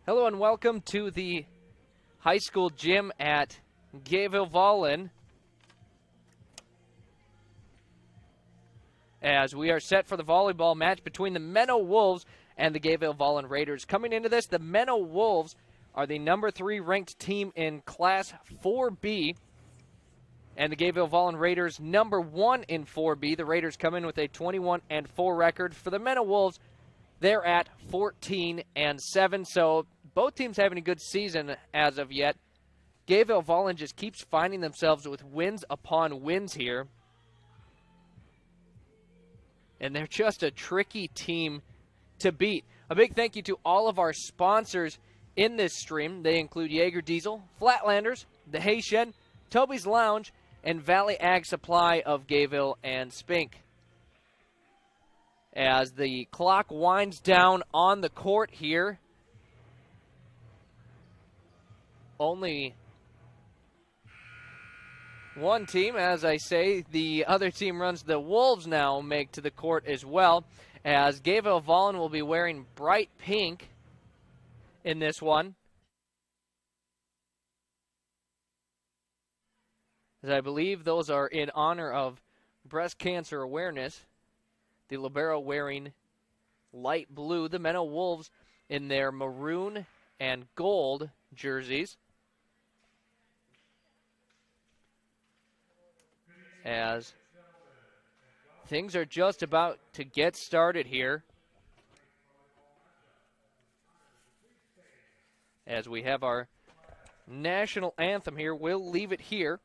Hello and welcome to the high school gym at Gayville-Volin. As we are set for the volleyball match between the Menno Wolves and the Gayville-Volin Raiders. Coming into this, the Menno Wolves are the number 3 ranked team in Class 4B. And the Gayville-Volin Raiders number 1 in 4B. The Raiders come in with a 21-4 record. For the Menno Wolves, they're at 14-7. So both teams having a good season as of yet. Gayville-Volin just keeps finding themselves with wins upon wins here. And they're just a tricky team to beat. A big thank you to all of our sponsors in this stream. They include Jaeger Diesel, Flatlanders, The Hay Shed, Toby's Lounge, and Valley Ag Supply of Gayville and Spink. As the clock winds down on the court here, only one team, as I say, the other team runs. The Wolves now make to the court as well, as Gayville-Volin will be wearing bright pink in this one. As I believe those are in honor of breast cancer awareness. The libero wearing light blue. The Menno Wolves in their maroon and gold jerseys. As things are just about to get started here. As we have our national anthem here, we'll leave it here,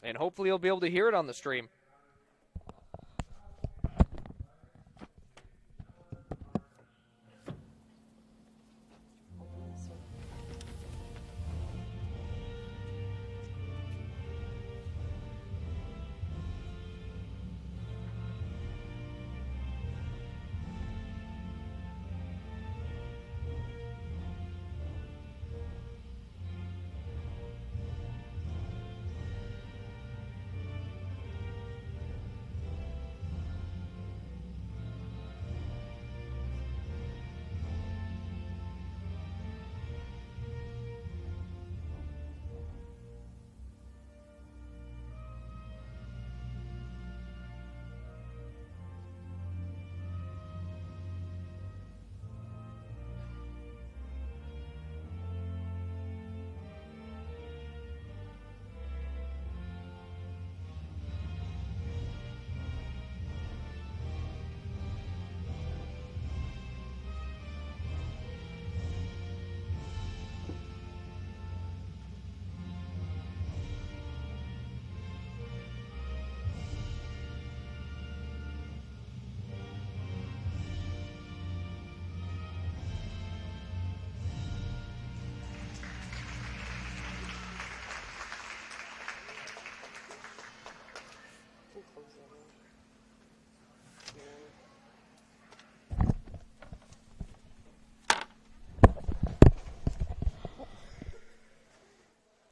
and hopefully you'll be able to hear it on the stream.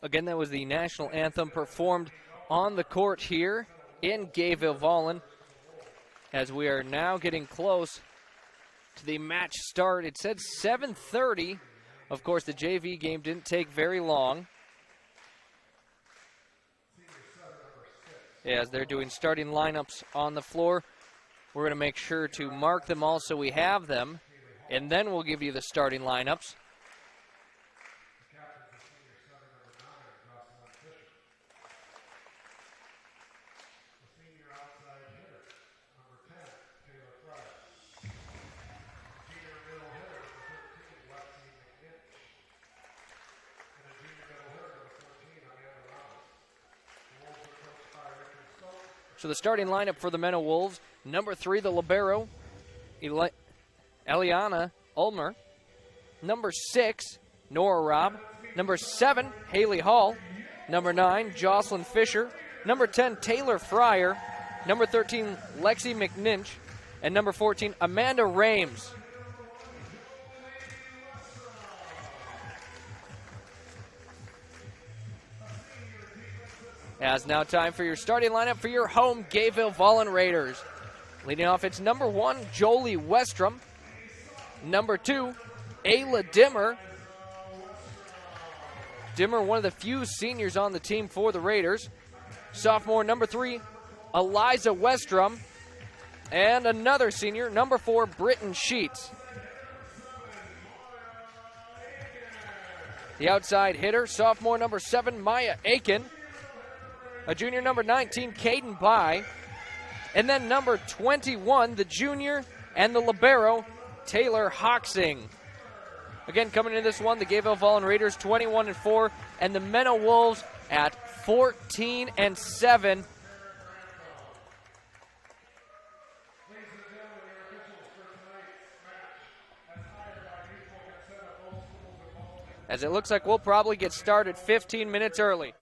Again, that was the national anthem performed on the court here in Gayville-Volin. As we are now getting close to the match start. It said 7:30. Of course, the JV game didn't take very long, as they're doing starting lineups on the floor. We're going to make sure to mark them all so we have them, and then we'll give you the starting lineups. So the starting lineup for the Menno Wolves: number 3, the libero, Eliana Ulmer. Number 6, Nora Robb. Number 7, Haley Hall. Number 9, Jocelyn Fisher. Number 10, Taylor Fryer. Number 13, Lexi McNinch. And number 14, Amanda Rames. As now time for your starting lineup for your home Gayville-Volin Raiders. Leading off, it's number 1, Jolie Westrom. Number 2, Ayla Dimmer. Dimmer, one of the few seniors on the team for the Raiders. Sophomore number 3, Eliza Westrom. And another senior, number 4, Britton Sheets. The outside hitter, sophomore number 7, Maya Aiken. A junior number 19, Caden Bai. And then number 21, the junior and the libero, Taylor Hoxing. Again, coming into this one, the Gayville-Volin Raiders 21-4, and the Menno Wolves at 14-7. As it looks like we'll probably get started 15 minutes early.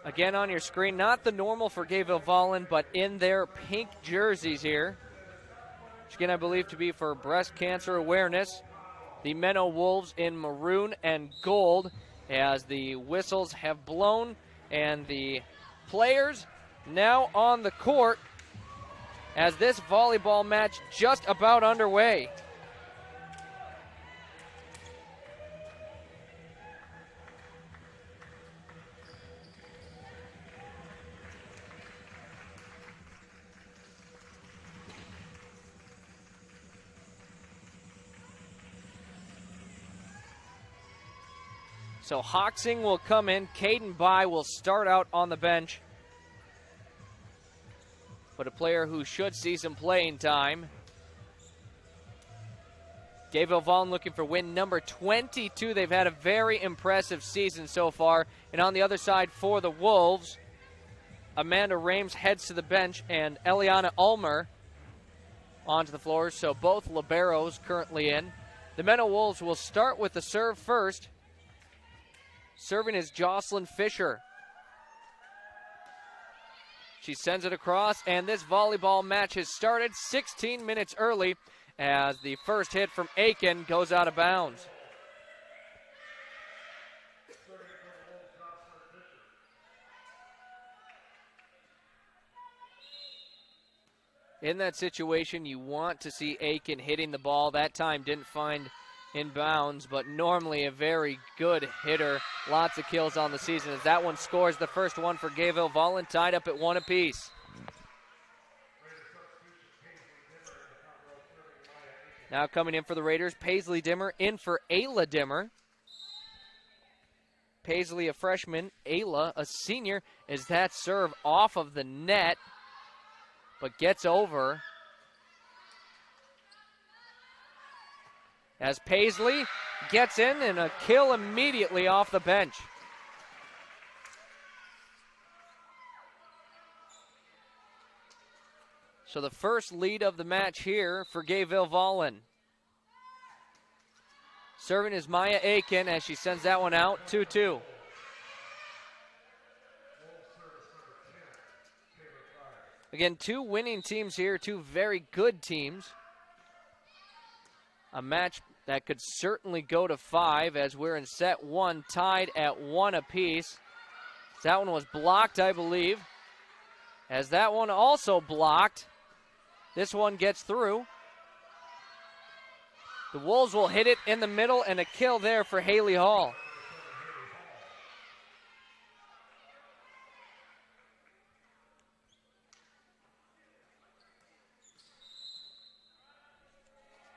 Again on your screen, not the normal for Gayville-Volin, but in their pink jerseys here, which again I believe to be for breast cancer awareness. The Menno Wolves in maroon and gold as the whistles have blown, and the players now on the court as this volleyball match just about underway. So Hoxing will come in. Caden Bai will start out on the bench. But a player who should see some playing time. Gayville-Volin looking for win number 22. They've had a very impressive season so far. And on the other side for the Wolves, Amanda Rames heads to the bench and Eliana Ulmer onto the floor. So both liberos currently in. The Menno Wolves will start with the serve first. Serving is Jocelyn Fisher. She sends it across, and this volleyball match has started 16 minutes early as the first hit from Aiken goes out of bounds. In that situation, you want to see Aiken hitting the ball. That time didn't find in bounds, but normally a very good hitter. Lots of kills on the season as that one scores the first one for Gayville-Volin, tied up at 1 apiece. Now coming in for the Raiders, Paisley Dimmer in for Ayla Dimmer. Paisley a freshman, Ayla a senior, as that serve off of the net, but gets over. As Paisley gets in and a kill immediately off the bench. So the first lead of the match here for Gayville-Volin. Serving is Maya Aiken as she sends that one out, 2-2. Again, two winning teams here, two very good teams. A match that could certainly go to 5 as we're in set 1, tied at 1 apiece. That one was blocked, I believe. As that one also blocked, this one gets through. The Wolves will hit it in the middle, and a kill there for Haley Hall.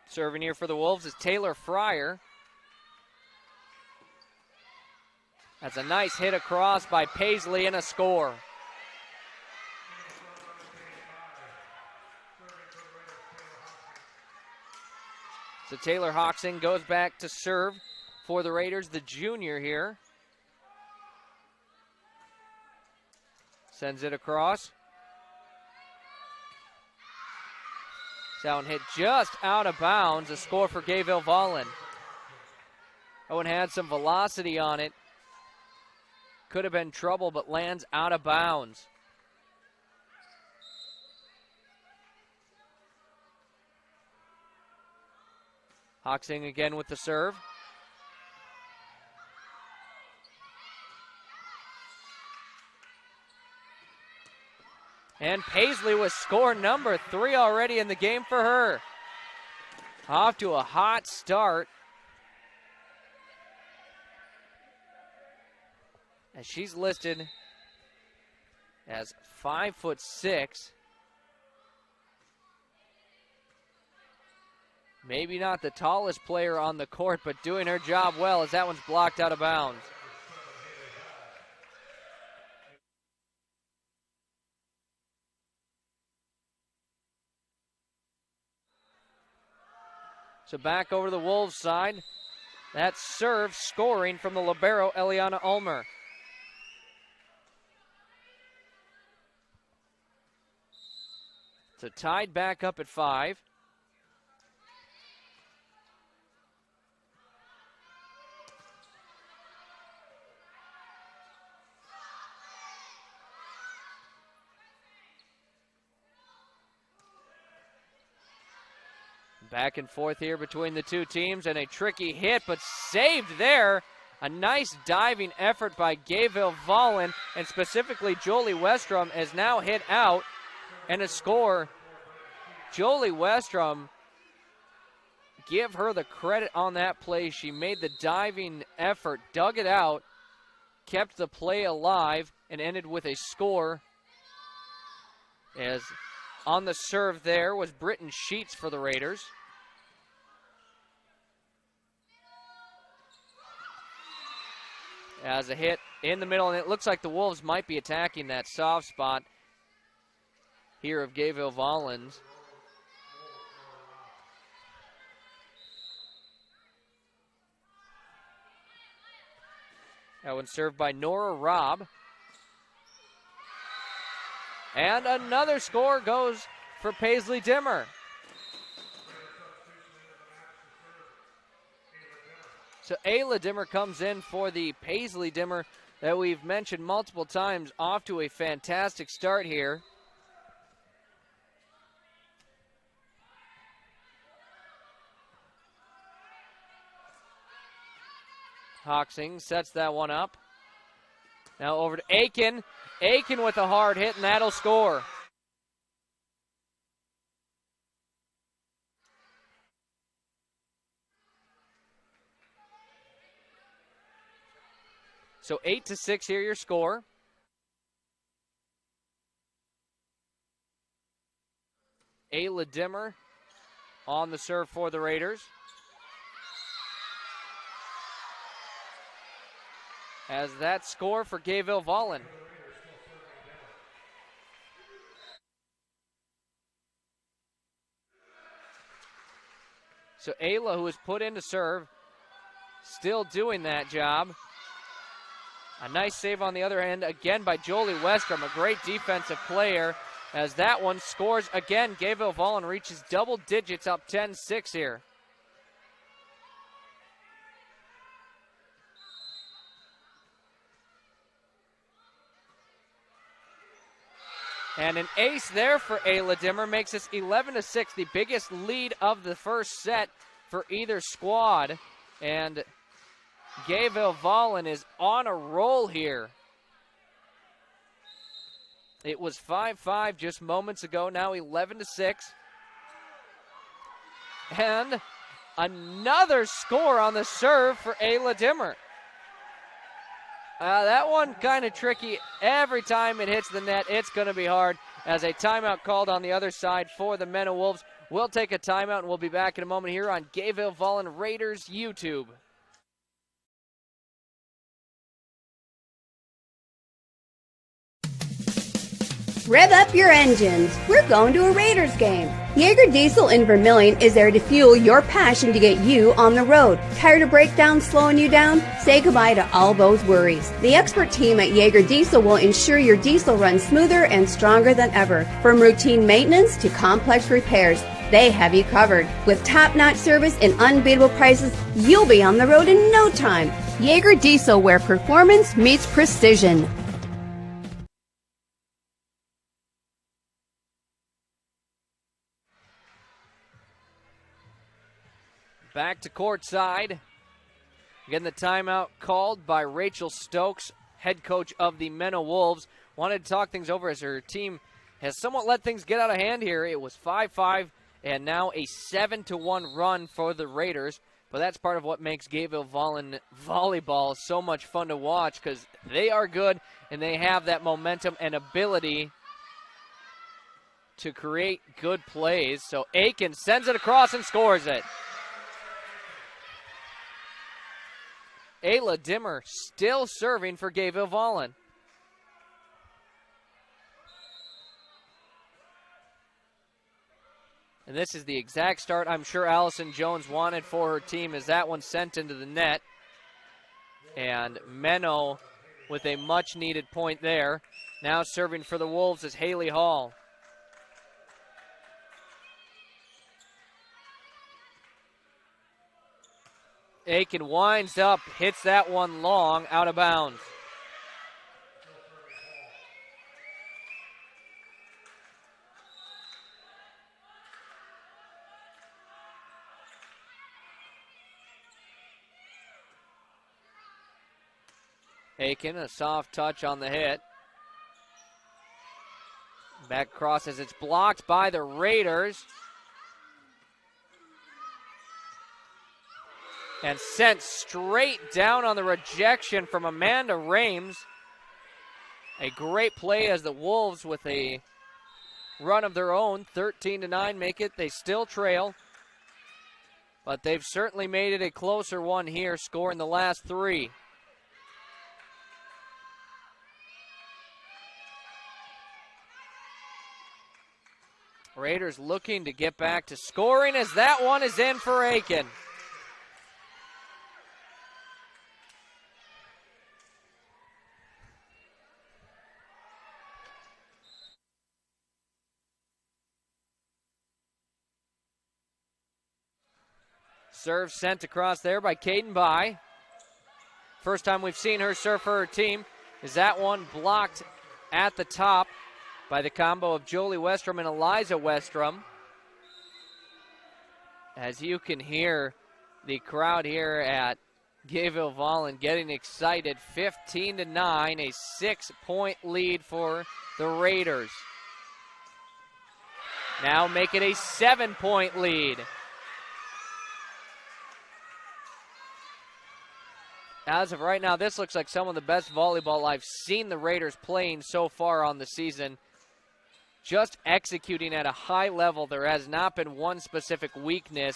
Serving here for the Wolves is Taylor Fryer. That's a nice hit across by Paisley and a score. So Taylor Hoxing goes back to serve for the Raiders, the junior here. Sends it across. That one hit just out of bounds, a score for Gayville-Volin. That one had some velocity on it. Could have been trouble, but lands out of bounds. Hoxing again with the serve. And And Paisley with score number 3 already in the game for her. Off to a hot start. And she's listed as 5'6". Maybe not the tallest player on the court, but doing her job well as that one's blocked out of bounds. So back over to the Wolves side. That serve scoring from the libero, Eliana Ulmer. So tied back up at 5. Back and forth here between the two teams, and a tricky hit, but saved there. A nice diving effort by Gayville-Volin, and specifically Jolie Westrom is now hit out, and a score. Jolie Westrom, give her the credit on that play. She made the diving effort, dug it out, kept the play alive, and ended with a score. As on the serve there was Britton Sheets for the Raiders. As a hit in the middle, and it looks like the Wolves might be attacking that soft spot here of Gayville-Volin's. That one served by Nora Robb. And another score goes for Paisley Dimmer. So Ayla Dimmer comes in for the Paisley Dimmer that we've mentioned multiple times, off to a fantastic start here. Hoxing sets that one up. Now over to Aiken. Aiken with a hard hit, and that'll score. So 8-6 here, your score. Ayla Dimmer on the serve for the Raiders. As that score for Gayville-Volin. So Ayla, who was put in to serve, still doing that job. A nice save on the other end, again by Jolie Westrom, a great defensive player. As that one scores again, Gayville-Volin reaches double digits, up 10-6 here. And an ace there for Ayla Dimmer makes us 11-6, the biggest lead of the first set for either squad. And Gayville-Volin is on a roll here. It was 5-5 just moments ago, now 11-6. And another score on the serve for Ayla Dimmer. That one kind of tricky. Every time it hits the net, it's going to be hard. As a timeout called on the other side for the Menno Wolves. We'll take a timeout, and we'll be back in a moment here on Gayville-Volin Raiders YouTube. Rev up your engines. We're going to a Raiders game. Jaeger Diesel in Vermillion is there to fuel your passion to get you on the road. Tired of breakdowns slowing you down? Say goodbye to all those worries. The expert team at Jaeger Diesel will ensure your diesel runs smoother and stronger than ever. From routine maintenance to complex repairs, they have you covered. With top-notch service and unbeatable prices, you'll be on the road in no time. Jaeger Diesel, where performance meets precision. Back to courtside. Again, the timeout called by Rachel Stokes, head coach of the Menno Wolves. Wanted to talk things over as her team has somewhat let things get out of hand here. It was 5-5 and now a 7-1 run for the Raiders. But that's part of what makes Gayville-Volin volleyball so much fun to watch, because they are good and they have that momentum and ability to create good plays. So Aiken sends it across and scores it. Ayla Dimmer still serving for Gayville-Volin. And this is the exact start I'm sure Allison Jones wanted for her team, as that one sent into the net. And Menno with a much-needed point there. Now serving for the Wolves is Haley Hall. Aiken winds up, hits that one long, out of bounds. Aiken, a soft touch on the hit. Back across as it's blocked by the Raiders. And sent straight down on the rejection from Amanda Rames. A great play as the Wolves, with a run of their own, 13-9, make it. They still trail, but they've certainly made it a closer one here, scoring the last three. Raiders looking to get back to scoring, as that one is in for Aiken. Serve sent across there by Caden By. First time we've seen her serve for her team. Is that one blocked at the top by the combo of Jolie Westrom and Eliza Westrom. As you can hear the crowd here at Gayville-Volin getting excited. 15-9, a 6-point lead for the Raiders. Now make it a 7-point lead. As of right now, this looks like some of the best volleyball I've seen the Raiders playing so far on the season. Just executing at a high level. There has not been one specific weakness.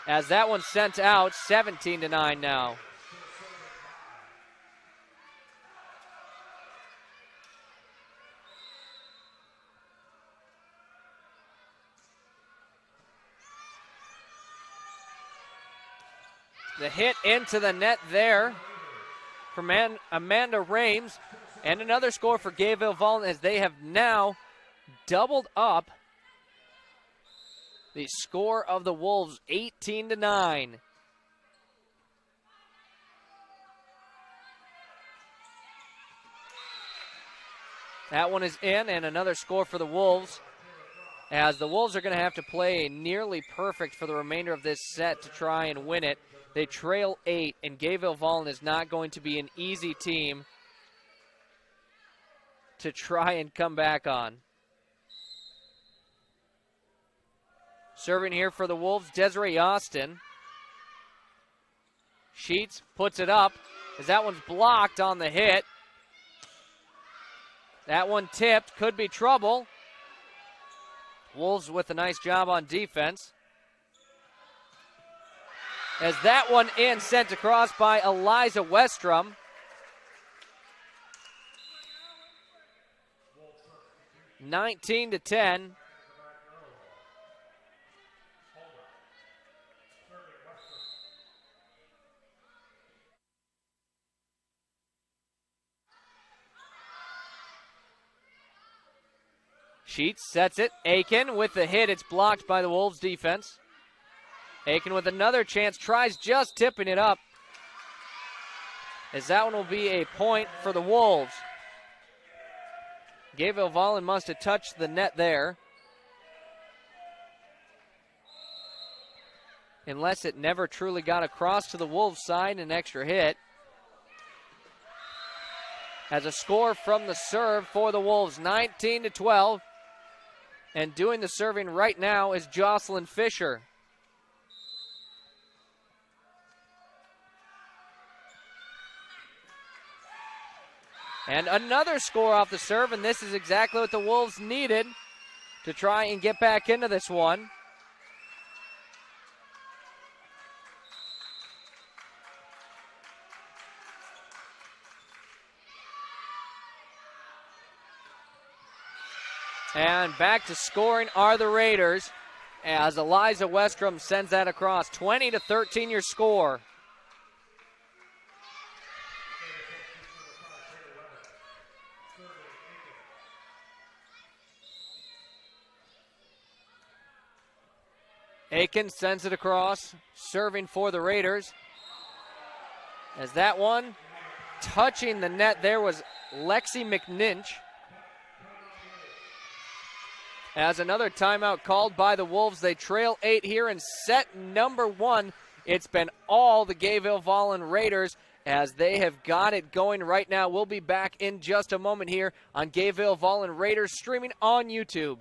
As that one sent out, 17-9 now. The hit into the net there from Amanda Rames. And another score for Gayville-Volin, as they have now doubled up the score of the Wolves, 18-9. That one is in, and another score for the Wolves, as the Wolves are going to have to play nearly perfect for the remainder of this set to try and win it. They trail 8, and Gayville-Volin is not going to be an easy team to try and come back on. Serving here for the Wolves, Desiree Austin. Sheets puts it up, as that one's blocked on the hit. That one tipped, could be trouble. Wolves with a nice job on defense. As that one in, sent across by Eliza Westrom. (19-10). Sheets sets it. Aiken with the hit. It's blocked by the Wolves defense. Aiken with another chance, tries just tipping it up, as that one will be a point for the Wolves. Gayville-Volin must have touched the net there, unless it never truly got across to the Wolves side. An extra hit. As a score from the serve for the Wolves, 19-12. And doing the serving right now is Jocelyn Fisher. And another score off the serve, and this is exactly what the Wolves needed to try and get back into this one. And back to scoring are the Raiders as Eliza Westrom sends that across. 20-13 your score. Aiken sends it across, serving for the Raiders. As that one touching the net there was Lexi McNinch. As another timeout called by the Wolves, they trail 8 here in set number 1. It's been all the Gayville-Volin Raiders as they have got it going right now. We'll be back in just a moment here on Gayville-Volin Raiders streaming on YouTube.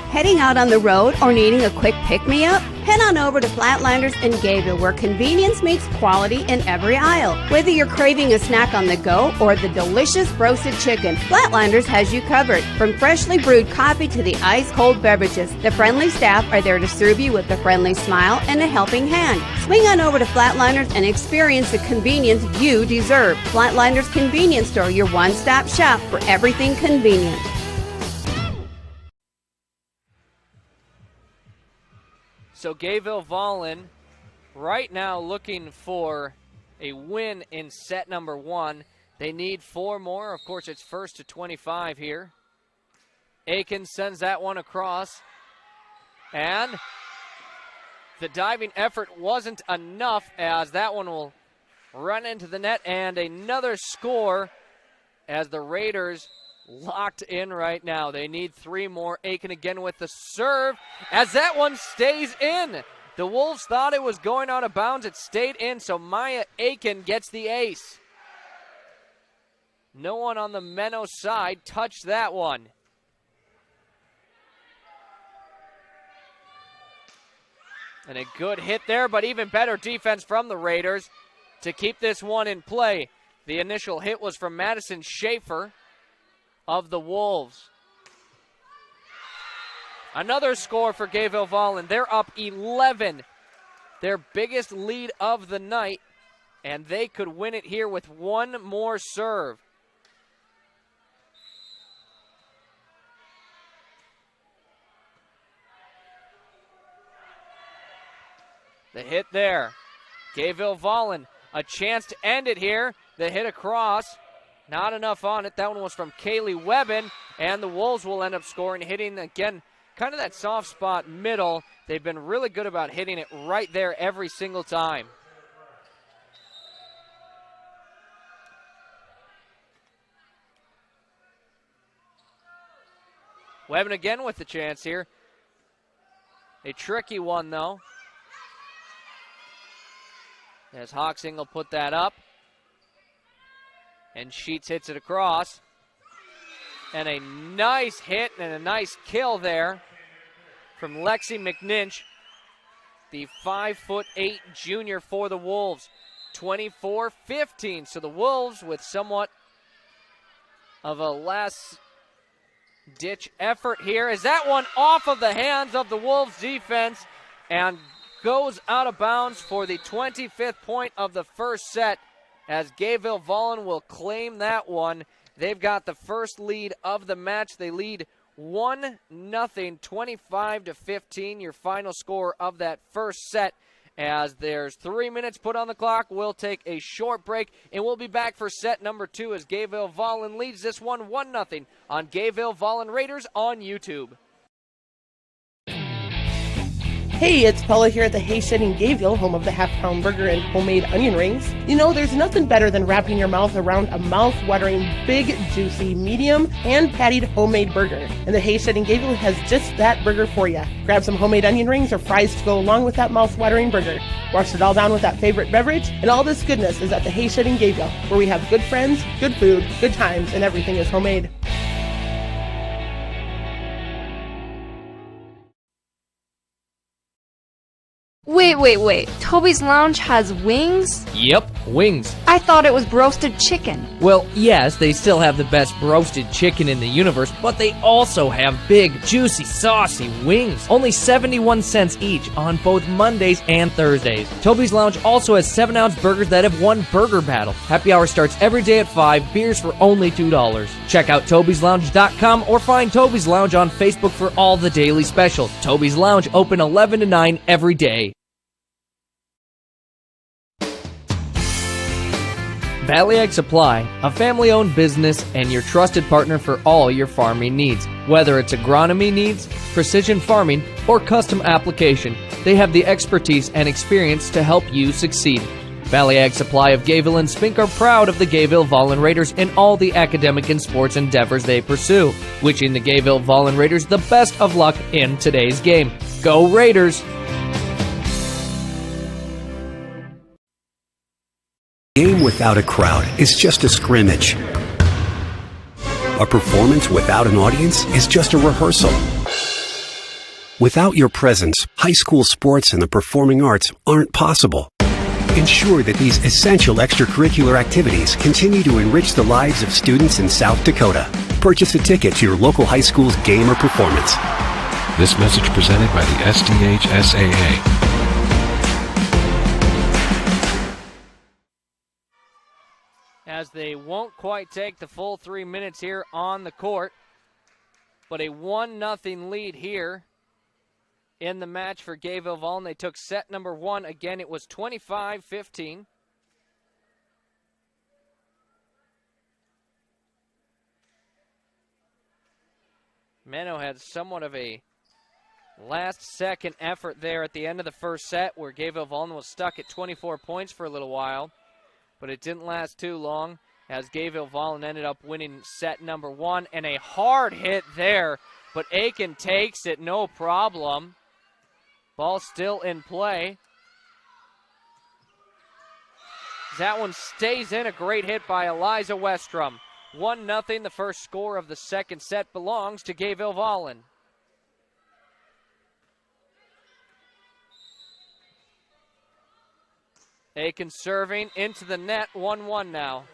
Heading out on the road or needing a quick pick-me-up? Head on over to Flatlanders in Gayville, where convenience meets quality in every aisle. Whether you're craving a snack on the go or the delicious roasted chicken, Flatlanders has you covered. From freshly brewed coffee to the ice-cold beverages, the friendly staff are there to serve you with a friendly smile and a helping hand. Swing on over to Flatlanders and experience the convenience you deserve. Flatlanders Convenience Store, your one-stop shop for everything convenient. So Gayville-Volin right now looking for a win in set number 1. They need 4 more. Of course, it's first to 25 here. Aiken sends that one across. And the diving effort wasn't enough as that one will run into the net. And another score as the Raiders locked in right now. They need 3 more. Aiken again with the serve as that one stays in. The Wolves thought it was going out of bounds. It stayed in, so Maya Aiken gets the ace. No one on the Menno side touched that one. And a good hit there, but even better defense from the Raiders to keep this one in play. The initial hit was from Madison Schaefer of the Wolves. Another score for Gayville-Volin. They're up 11. Their biggest lead of the night, and they could win it here with 1 more serve. The hit there. Gayville-Volin, a chance to end it here. The hit across. Not enough on it. That one was from Kaylee Webbin, and the Wolves will end up scoring, hitting again kind of that soft spot middle. They've been really good about hitting it right there every single time. Webbin again with the chance here. A tricky one, though. As Hawksing will put that up. And Sheets hits it across. And a nice hit and a nice kill there from Lexi McNinch, the 5'8" junior for the Wolves. 24-15. So the Wolves with somewhat of a last-ditch effort here. Is that one off of the hands of the Wolves defense and goes out of bounds for the 25th point of the first set, as Gayville-Volin will claim that one. They've got the first lead of the match. They lead 1-0, 25-15, your final score of that first set. As there's 3 minutes put on the clock, we'll take a short break, and we'll be back for set number 2 as Gayville-Volin leads this one 1-0 on Gayville-Volin Raiders on YouTube. Hey, it's Paula here at the Hay Shed in Gayville, home of the half-pound burger and homemade onion rings. You know, there's nothing better than wrapping your mouth around a mouth-watering, big, juicy, medium, hand-pattied homemade burger. And the Hay Shed in Gayville has just that burger for you. Grab some homemade onion rings or fries to go along with that mouth-watering burger. Wash it all down with that favorite beverage, and all this goodness is at the Hay Shed in Gayville, where we have good friends, good food, good times, and everything is homemade. Wait. Toby's Lounge has wings? Yep, wings. I thought it was roasted chicken. Well, yes, they still have the best roasted chicken in the universe, but they also have big, juicy, saucy wings. Only 71 cents each on both Mondays and Thursdays. Toby's Lounge also has 7-ounce burgers that have won Burger Battle. Happy hour starts every day at 5, beers for only $2. Check out tobyslounge.com or find Toby's Lounge on Facebook for all the daily specials. Toby's Lounge open 11 to 9 every day. Valley Ag Supply, a family-owned business and your trusted partner for all your farming needs. Whether it's agronomy needs, precision farming, or custom application, they have the expertise and experience to help you succeed. Valley Ag Supply of Gayville and Spink are proud of the Gayville-Volin Raiders in all the academic and sports endeavors they pursue, wishing the Gayville-Volin Raiders the best of luck in today's game. Go Raiders! A game without a crowd is just a scrimmage. A performance without an audience is just a rehearsal. Without your presence, high school sports and the performing arts aren't possible. Ensure that these essential extracurricular activities continue to enrich the lives of students in South Dakota. Purchase a ticket to your local high school's game or performance. This message presented by the SDHSAA. As they won't quite take the full 3 minutes here on the court, but a 1-0 lead here in the match for Gayville-Volin. They took set number 1. Again, it was 25-15. Menno had somewhat of a last-second effort there at the end of the first set where Gayville-Volin was stuck at 24 points for a little while. But it didn't last too long as Gayville-Volin ended up winning set number 1. And a hard hit there, but Aiken takes it, no problem. Ball still in play. That one stays in, a great hit by Eliza Westrom. 1-0, the first score of the second set belongs to Gayville-Volin. Aiken serving into the net, 1-1 now.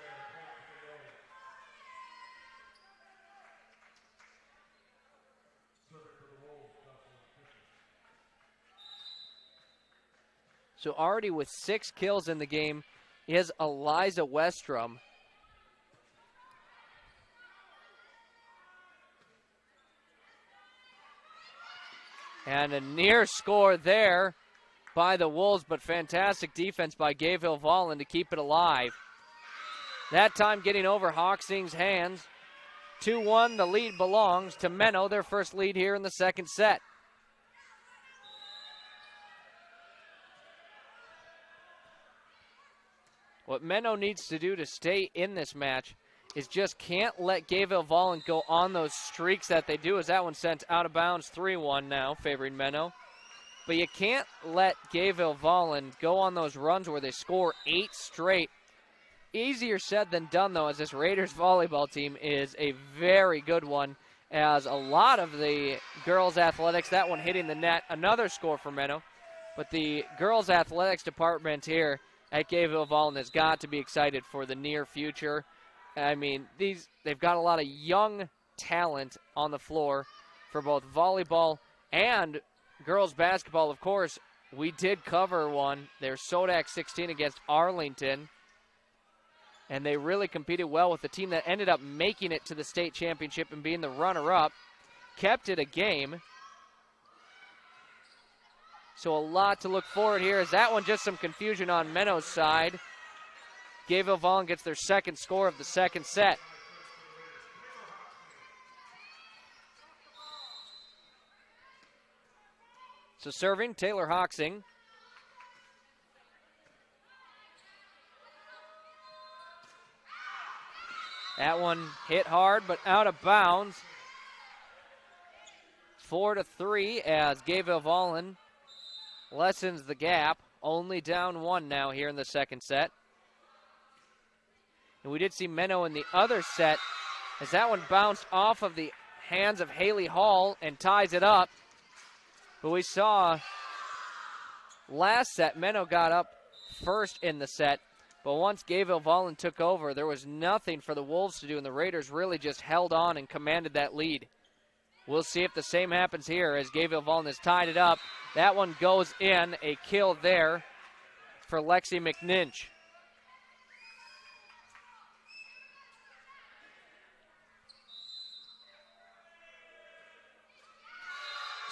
So already with 6 kills in the game is Eliza Westrom. And a near score there by the Wolves, but fantastic defense by Gayville-Volin to keep it alive. That time getting over Hawksing's hands. 2-1, the lead belongs to Menno, their first lead here in the second set. What Menno needs to do to stay in this match is just can't let Gayville-Volin go on those streaks that they do, as that one sent out of bounds. 3-1 now, favoring Menno. But you can't let Gayville-Volin go on those runs where they score 8 straight. Easier said than done, though, as this Raiders volleyball team is a very good one, as a lot of the girls' athletics, that one hitting the net, another score for Menno. But the girls' athletics department here at Gayville-Volin has got to be excited for the near future. I mean, they've got a lot of young talent on the floor for both volleyball and girls basketball. Of course, we did cover one. Their Sodak 16 against Arlington. And they really competed well with the team that ended up making it to the state championship and being the runner-up. Kept it a game. So a lot to look forward here. Is that one just some confusion on Menno's side? Gayville-Volin gets their second score of the second set. So serving, Taylor Hawksing. That one hit hard, but out of bounds. 4-3 as Gayville-Volin lessens the gap. Only down 1 now here in the second set. And we did see Menno in the other set as that one bounced off of the hands of Haley Hall and ties it up. But we saw last set, Menno got up first in the set, but once Gayville-Volin took over, there was nothing for the Wolves to do, and the Raiders really just held on and commanded that lead. We'll see if the same happens here as Gayville-Volin has tied it up. That one goes in, a kill there for Lexi McNinch.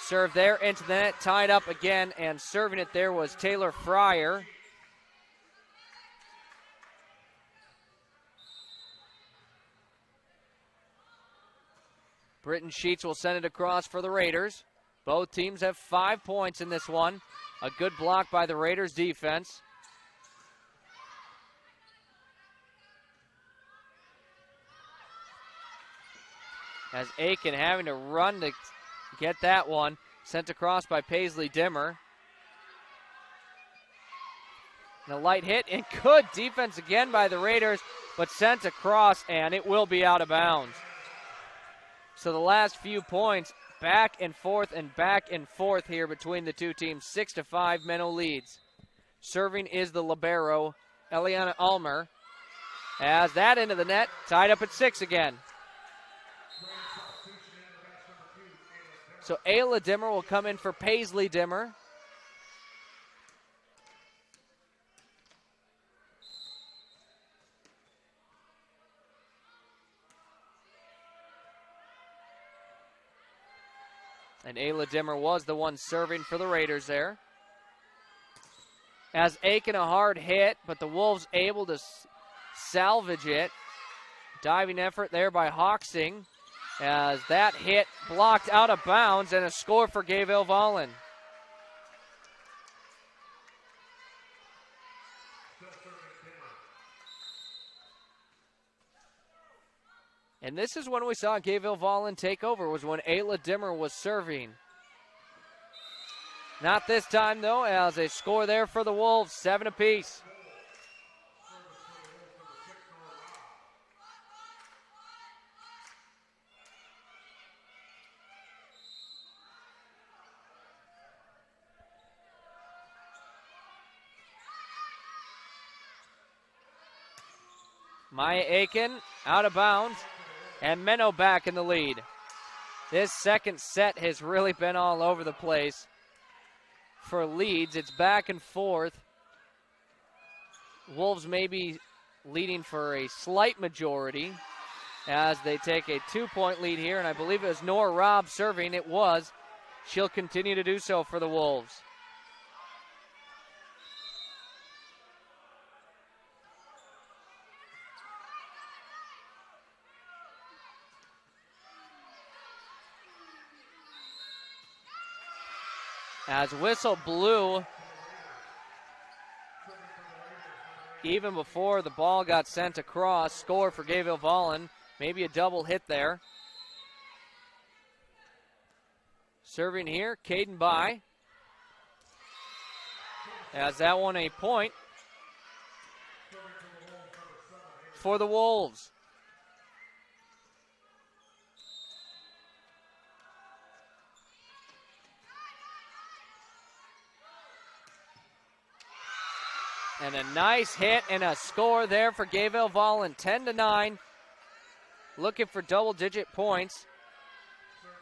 Serve there into the net, tied up again, and serving it there was Taylor Fryer. Britton Sheets will send it across for the Raiders. Both teams have 5 points in this one. A good block by the Raiders defense. As Aiken having to run to get that one. Sent across by Paisley Dimmer. And a light hit, and good defense again by the Raiders, but sent across, and it will be out of bounds. So the last few points, back and forth here between the two teams. 6-5, Menno leads. Serving is the libero, Eliana Ulmer. As that into the net, tied up at 6 again. So Ayla Dimmer will come in for Paisley Dimmer. And Ayla Dimmer was the one serving for the Raiders there. As Aiken a hard hit, but the Wolves able to salvage it. Diving effort there by Hawksing. As that hit blocked out of bounds, and a score for Gayville-Volin. And this is when we saw Gayville-Volin take over, was when Ayla Dimmer was serving. Not this time, though, as a score there for the Wolves, 7 apiece. Maya Aiken out of bounds, and Menno back in the lead. This second set has really been all over the place for Leeds. It's back and forth. Wolves may be leading for a slight majority as they take a 2-point lead here, and I believe it was Nora Robb serving. It was. She'll continue to do so for the Wolves. As whistle blew even before the ball got sent across. Score for Gayville-Volin. Maybe a double hit there. Serving here, Caden By. As that one a point for the Wolves. And a nice hit and a score there for Gayville-Volin, 10-9. Looking for double-digit points.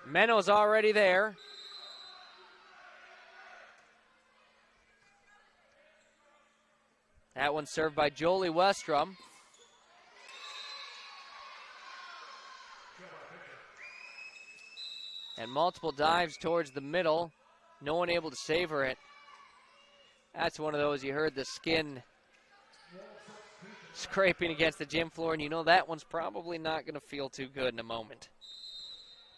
Menno's already there. That one served by Jolie Westrom. And multiple dives towards the middle. No one able to savor it. That's one of those you heard the skin scraping against the gym floor, and you know that one's probably not going to feel too good in a moment.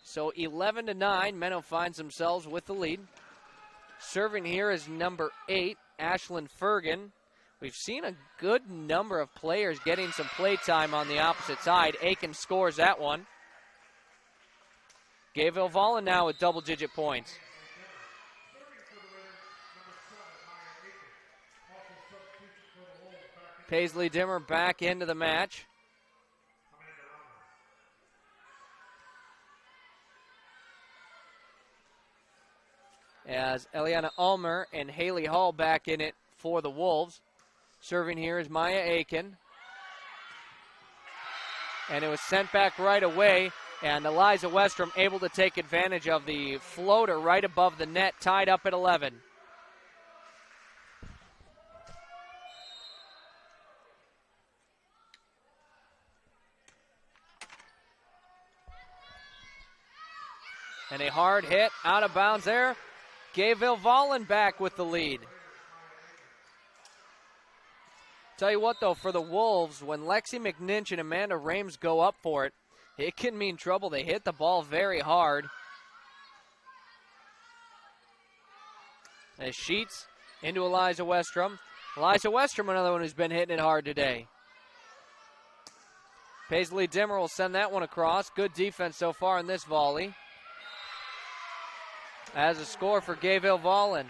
So 11-9, Menno finds themselves with the lead. Serving here is number 8, Ashlyn Fergan. We've seen a good number of players getting some play time on the opposite side. Aiken scores that one. Gayville-Volin now with double-digit points. Paisley Dimmer back into the match. as Eliana Ulmer and Haley Hall back in it for the Wolves. Serving here is Maya Aiken. And it was sent back right away, and Eliza Westrom able to take advantage of the floater right above the net, tied up at 11. And a hard hit out of bounds there. Gayville-Volin back with the lead. Tell you what, though, for the Wolves, when Lexi McNinch and Amanda Rames go up for it, it can mean trouble. They hit the ball very hard. As Sheets into Eliza Westrom. Eliza Westrom, another one who's been hitting it hard today. Paisley Dimmer will send that one across. Good defense so far in this volley. As a score for Gayville-Volin.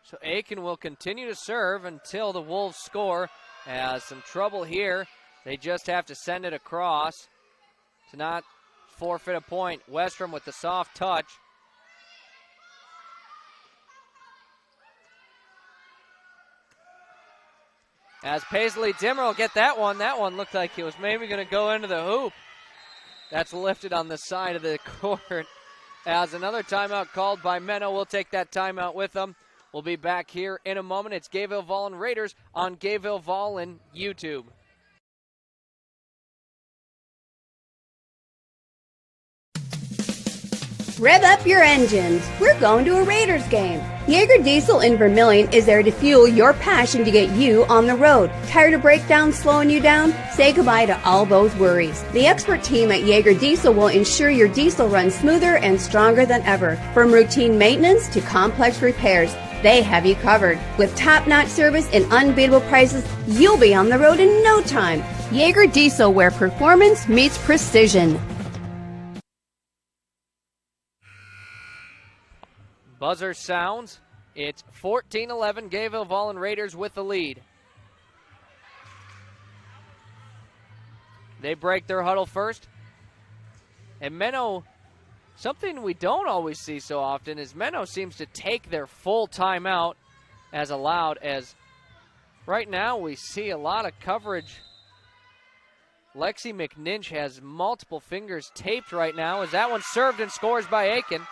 So Aiken will continue to serve until the Wolves score. Has some trouble here. They just have to send it across to not forfeit a point. Westrom with the soft touch. As Paisley Dimmer will get that one. That one looked like it was maybe going to go into the hoop. That's lifted on the side of the court. As another timeout called by Menno. We'll take that timeout with them. We'll be back here in a moment. It's Gayville-Volin Raiders on Gayville-Volin YouTube. Rev up your engines. We're going to a Raiders game. Jaeger Diesel in Vermilion is there to fuel your passion to get you on the road. Tired of breakdowns slowing you down? Say goodbye to all those worries. The expert team at Jaeger Diesel will ensure your diesel runs smoother and stronger than ever. From routine maintenance to complex repairs, they have you covered. With top-notch service and unbeatable prices, you'll be on the road in no time. Jaeger Diesel, where performance meets precision. Buzzer sounds. It's 14-11. Gayville-Volin Raiders with the lead. They break their huddle first. And Menno, something we don't always see so often is Menno seems to take their full timeout as allowed, as right now we see a lot of coverage. Lexi McNinch has multiple fingers taped right now as that one served and scores by Aiken.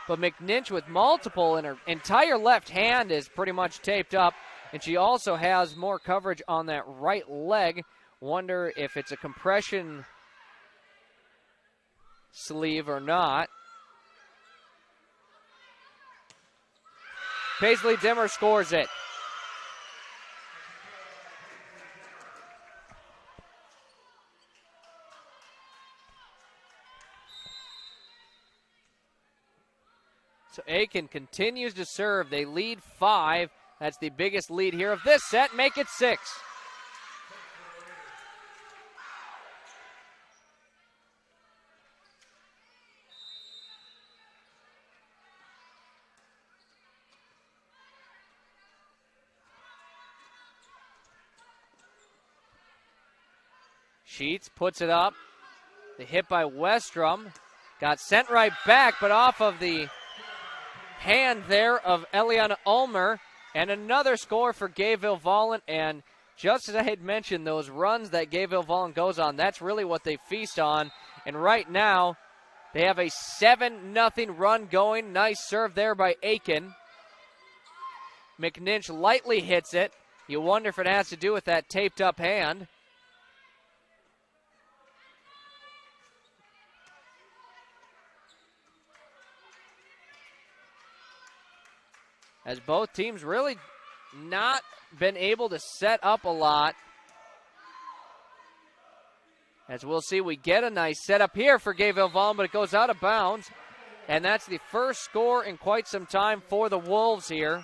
But McNinch with multiple, and her entire left hand is pretty much taped up. And she also has more coverage on that right leg. Wonder if it's a compression sleeve or not. Paisley Dimmer scores it. So Aiken continues to serve. They lead 5. That's the biggest lead here of this set. Make it 6. Sheets puts it up. The hit by Westrom. Got sent right back, but off of the hand there of Eliana Ulmer, and another score for Gayville-Volin. And just as I had mentioned, those runs that Gayville-Volin goes on, that's really what they feast on. And right now, they have a 7-0 run going. Nice serve there by Aiken. McNinch lightly hits it. You wonder if it has to do with that taped up hand. As both teams really not been able to set up a lot. As we'll see, we get a nice setup here for Gayville-Volin, but it goes out of bounds. And that's the first score in quite some time for the Wolves here.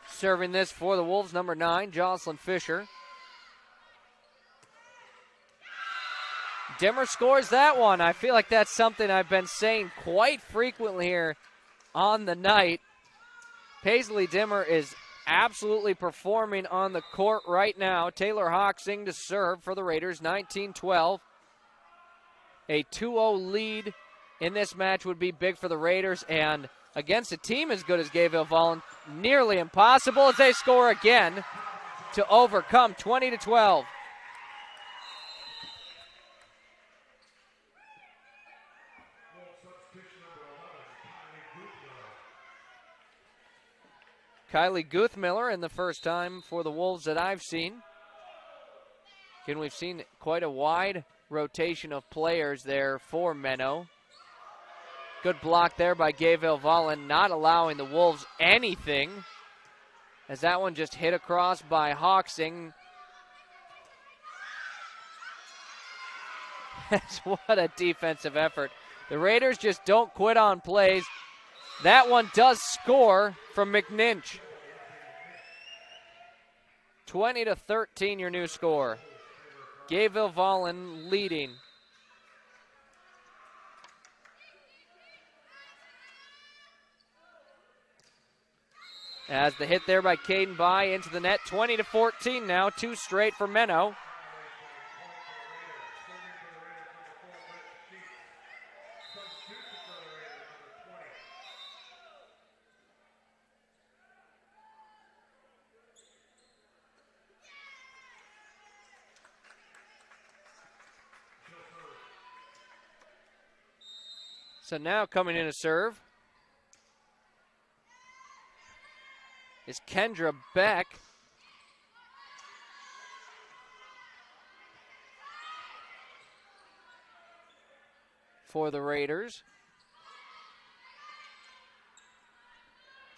Serving this for the Wolves, number 9, Jocelyn Fisher. Dimmer scores that one. I feel like that's something I've been saying quite frequently here on the night. Paisley Dimmer is absolutely performing on the court right now. Taylor Hoxing to serve for the Raiders, 19-12. A 2-0 lead in this match would be big for the Raiders, and against a team as good as Gayville-Volin, nearly impossible as they score again to overcome 20-12. Kylie Guthmiller in the first time for the Wolves that I've seen. Again, we've seen quite a wide rotation of players there for Menno. Good block there by Gayville-Volin, not allowing the Wolves anything, as that one just hit across by Hoxing. What a defensive effort. The Raiders just don't quit on plays. That one does score from McNinch. 20-13, your new score. Gayville-Volin leading. As the hit there by Caden By into the net, 20-14 now, 2 straight for Menno. So now coming in to serve is Kendra Beck. For the Raiders.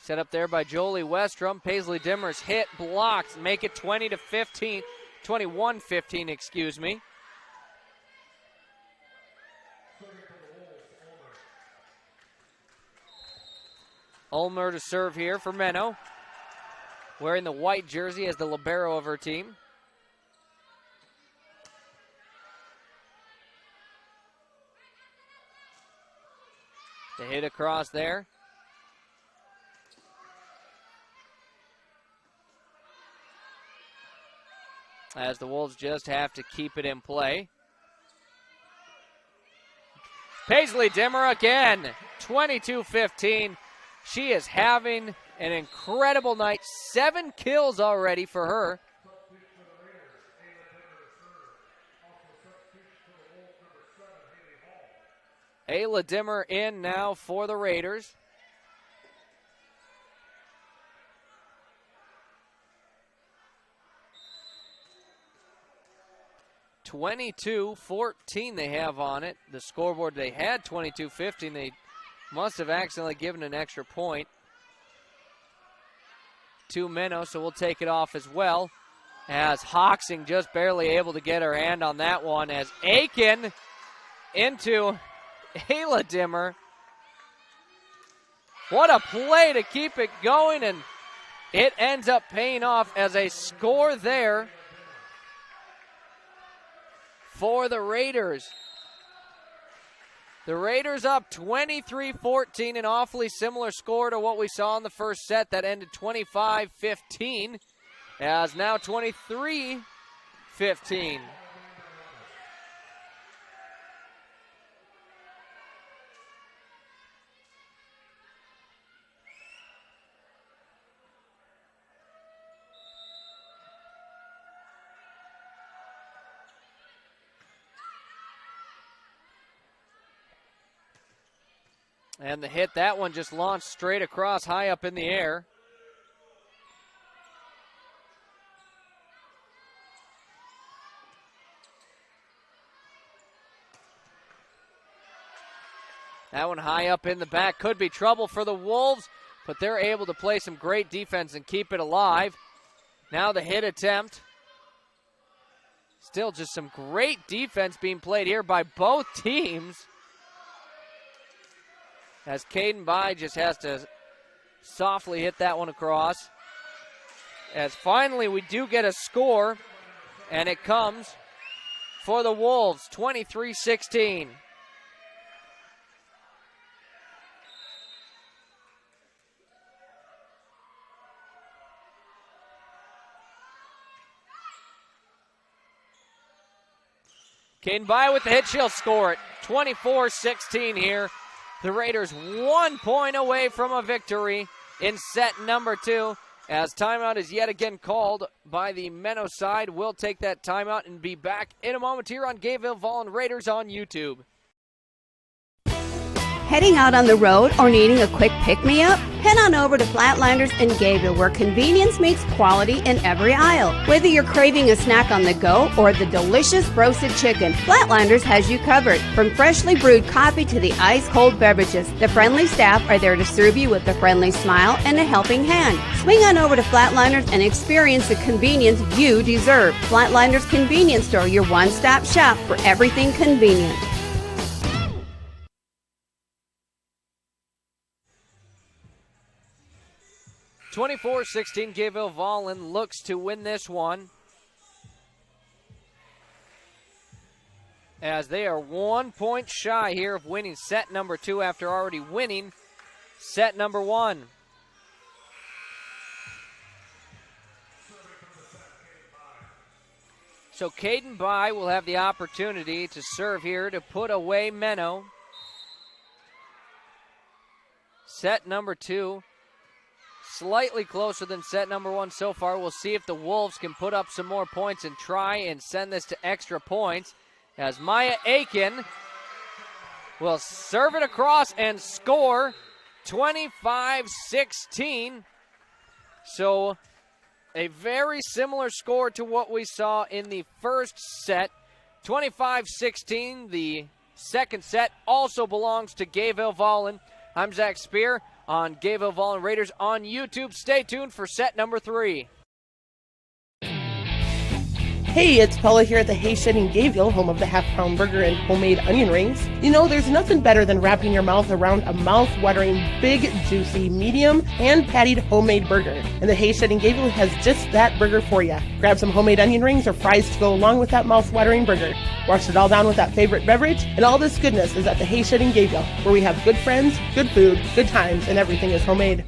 Set up there by Jolie Westrom. Paisley Dimmer's hit, blocked, make it 20-15, 21-15, excuse me. Ulmer to serve here for Menno, wearing the white jersey as the libero of her team. The hit across there. As the Wolves just have to keep it in play. Paisley Dimmer again, 22-15. She is having an incredible night. 7 kills already for her. Ayla Dimmer in now for the Raiders. (22-14) they have on it. The scoreboard, they had 22-15. They must have accidentally given an extra point to Menno, so we'll take it off as well. As Hoxing just barely able to get her hand on that one, as Aiken into Ayla Dimmer. What a play to keep it going, and it ends up paying off as a score there for the Raiders. The Raiders up 23-14, an awfully similar score to what we saw in the first set that ended 25-15, as now 23-15. And the hit, that one just launched straight across, high up in the air. That one high up in the back. Could be trouble for the Wolves, but they're able to play some great defense and keep it alive. Now the hit attempt. Still just some great defense being played here by both teams. As Caden By just has to softly hit that one across. As finally we do get a score, and it comes for the Wolves, 23-16. Caden by with the hit. She'll score it. 24-16 here. The Raiders 1 point away from a victory in set number 2. As timeout is yet again called by the Menno side. We'll take that timeout and be back in a moment here on Gayville-Volin Raiders on YouTube. Heading out on the road or needing a quick pick-me-up? Head on over to Flatlanders in Gayville, where convenience meets quality in every aisle. Whether you're craving a snack on the go or the delicious roasted chicken, Flatlanders has you covered. From freshly brewed coffee to the ice-cold beverages, the friendly staff are there to serve you with a friendly smile and a helping hand. Swing on over to Flatlanders and experience the convenience you deserve. Flatlanders Convenience Store, your one-stop shop for everything convenient. 24-16, Gayville-Volin looks to win this one, as they are 1 point shy here of winning set number 2 after already winning set number 1. So Caden By will have the opportunity to serve here to put away Menno. Set number 2. Slightly closer than set number 1 so far. We'll see if the Wolves can put up some more points and try and send this to extra points, as Maya Aiken will serve it across and score. 25-16. So a very similar score to what we saw in the first set. 25-16. The second set also belongs to Gayville-Volin. I'm Zac Spear on Gayville-Volin Raiders on YouTube. Stay tuned for set number 3. Hey, it's Paula here at the Hay Shed in Gayville, home of the half-pound burger and homemade onion rings. You know, there's nothing better than wrapping your mouth around a mouth-watering, big, juicy, medium, hand-pattied homemade burger. And the Hay Shed in Gayville has just that burger for you. Grab some homemade onion rings or fries to go along with that mouth-watering burger. Wash it all down with that favorite beverage, and all this goodness is at the Hay Shed in Gayville, where we have good friends, good food, good times, and everything is homemade.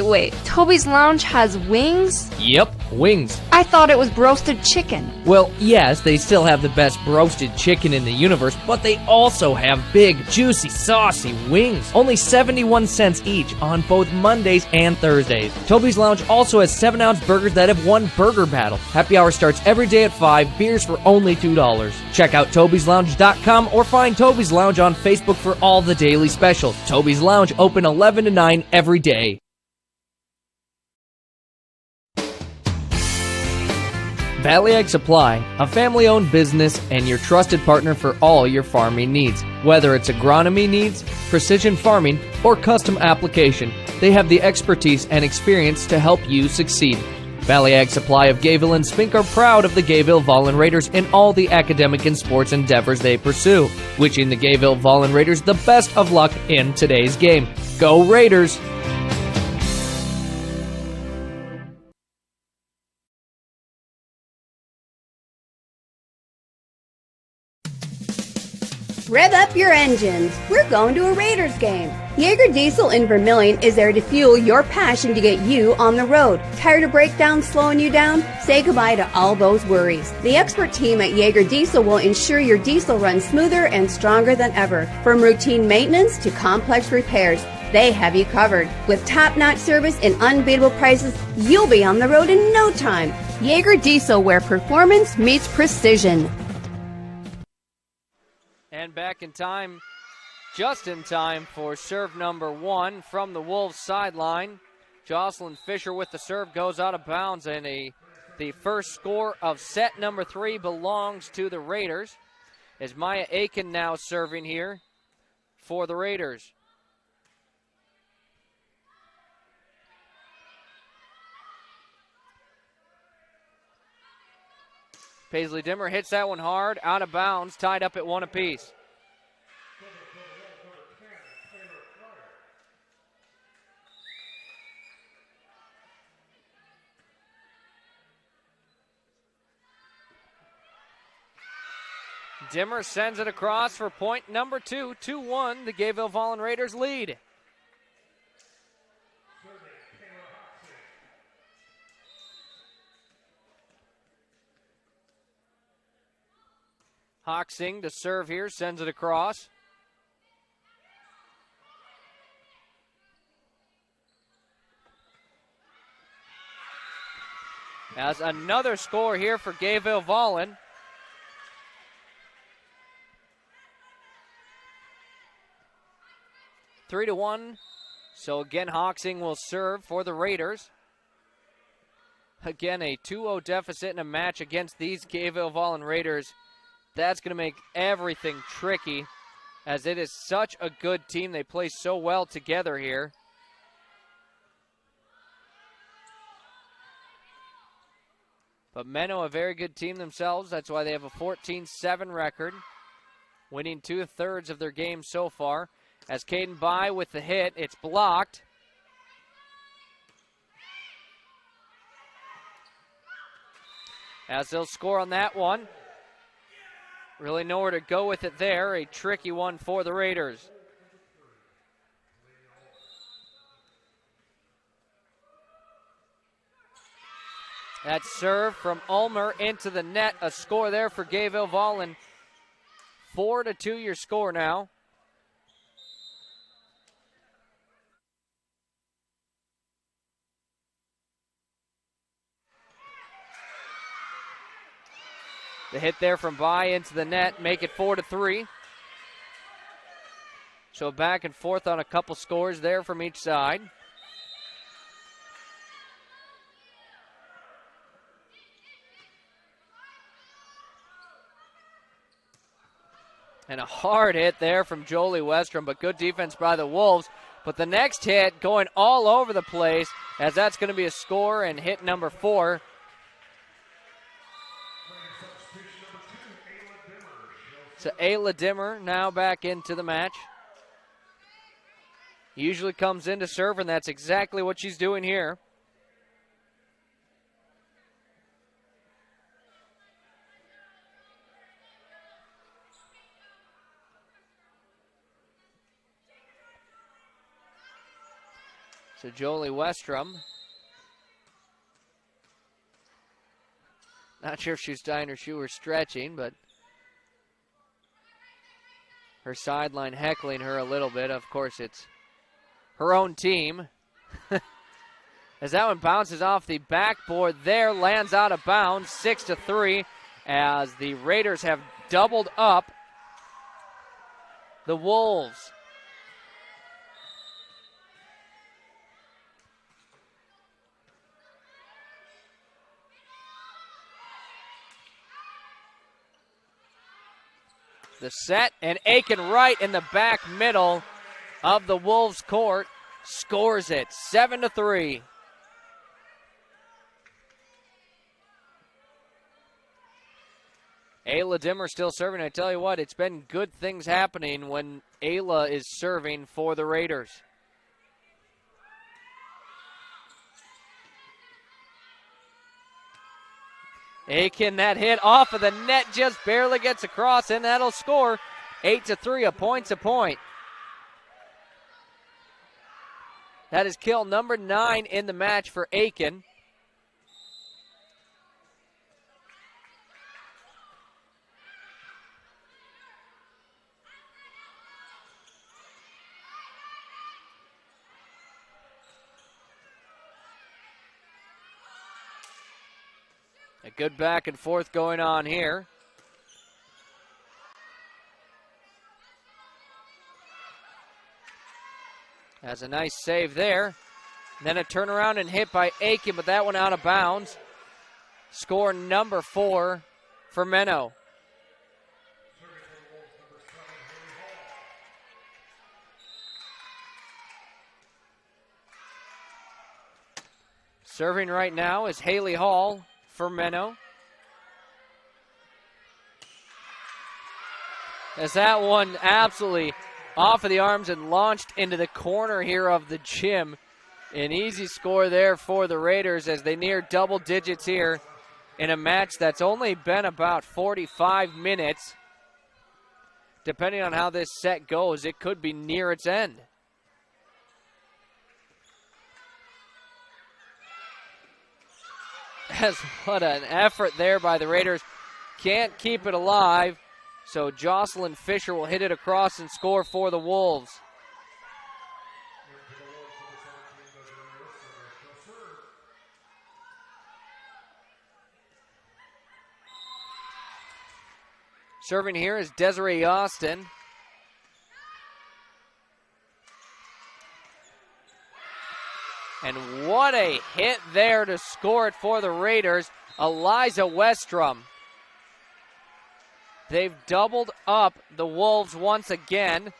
Wait. Toby's Lounge has wings? Yep, wings. I thought it was roasted chicken. Well, yes, they still have the best roasted chicken in the universe, but they also have big, juicy, saucy wings. Only 71 cents each on both Mondays and Thursdays. Toby's Lounge also has 7-ounce burgers that have won Burger Battle. Happy hour starts every day at 5, beers for only $2. Check out Toby'sLounge.com or find Toby's Lounge on Facebook for all the daily specials. Toby's Lounge open 11 to 9 every day. Valley Ag Supply, a family-owned business and your trusted partner for all your farming needs. Whether it's agronomy needs, precision farming, or custom application, they have the expertise and experience to help you succeed. Valley Ag Supply of Gayville and Spink are proud of the Gayville-Volin Raiders in all the academic and sports endeavors they pursue, wishing the Gayville-Volin Raiders the best of luck in today's game. Go Raiders! Rev up your engines. We're going to a Raiders game. Jaeger Diesel in Vermilion is there to fuel your passion to get you on the road. Tired of breakdowns slowing you down? Say goodbye to all those worries. The expert team at Jaeger Diesel will ensure your diesel runs smoother and stronger than ever. From routine maintenance to complex repairs, they have you covered. With top-notch service and unbeatable prices, you'll be on the road in no time. Jaeger Diesel, where performance meets precision. And back in time, just in time for serve number 1 from the Wolves sideline. Jocelyn Fisher with the serve goes out of bounds, and the first score of set number 3 belongs to the Raiders. As Maya Aiken now serving here for the Raiders. Paisley Dimmer hits that one hard, out of bounds, tied up at 1 apiece. Dimmer sends it across for point number 2. 2-1, the Gayville-Volin Raiders lead. Hoxing to serve here, sends it across. As another score here for Gayville-Volin. Three to 1. So again, Hoxing will serve for the Raiders. Again, a 2-0 deficit in a match against these Gayville-Volin Raiders. That's going to make everything tricky, as it is such a good team. They play so well together here. But Menno, a very good team themselves. That's why they have a 14-7 record, winning 2/3 of their games so far. As Caden By with the hit, it's blocked. As they'll score on that one. Really nowhere to go with it there. A tricky one for the Raiders. That serve from Ulmer into the net. A score there for Gayville-Volin. 4-2 your score now. The hit there from By into the net, make it 4-3. So back and forth on a couple scores there from each side. And a hard hit there from Jolie Westrom, but good defense by the Wolves. But the next hit going all over the place, as that's going to be a score and hit number 4. So Ayla Dimmer now back into the match. Usually comes in to serve, and that's exactly what she's doing here. So Jolie Westrom. Not sure if she was tying her shoe or stretching, but her sideline heckling her a little bit. Of course, it's her own team. As that one bounces off the backboard there, lands out of bounds, 6-3, as the Raiders have doubled up the Wolves. The set, and Aiken right in the back middle of the Wolves' court scores it, 7-3. Ayla Dimmer still serving. I tell you what, it's been good things happening when Ayla is serving for the Raiders. Aiken, that hit off of the net, just barely gets across, and that'll score 8-3, a point. That is kill number 9 in the match for Aiken. A good back and forth going on here. Has a nice save there. And then a turnaround and hit by Aiken, but that one out of bounds. Score number 4 for Menno. Serving right now is Haley Hall for Menno. As that one absolutely off of the arms and launched into the corner here of the gym. An easy score there for the Raiders as they near double digits here in a match that's only been about 45 minutes. depending on how this set goes, it could be near its end. What an effort there by the Raiders. Can't keep it alive, so Jocelyn Fisher will hit it across and score for the Wolves. Serving here is Desiree Austin. And what a hit there to score it for the Raiders, Eliza Westrom. They've doubled up the Wolves once again.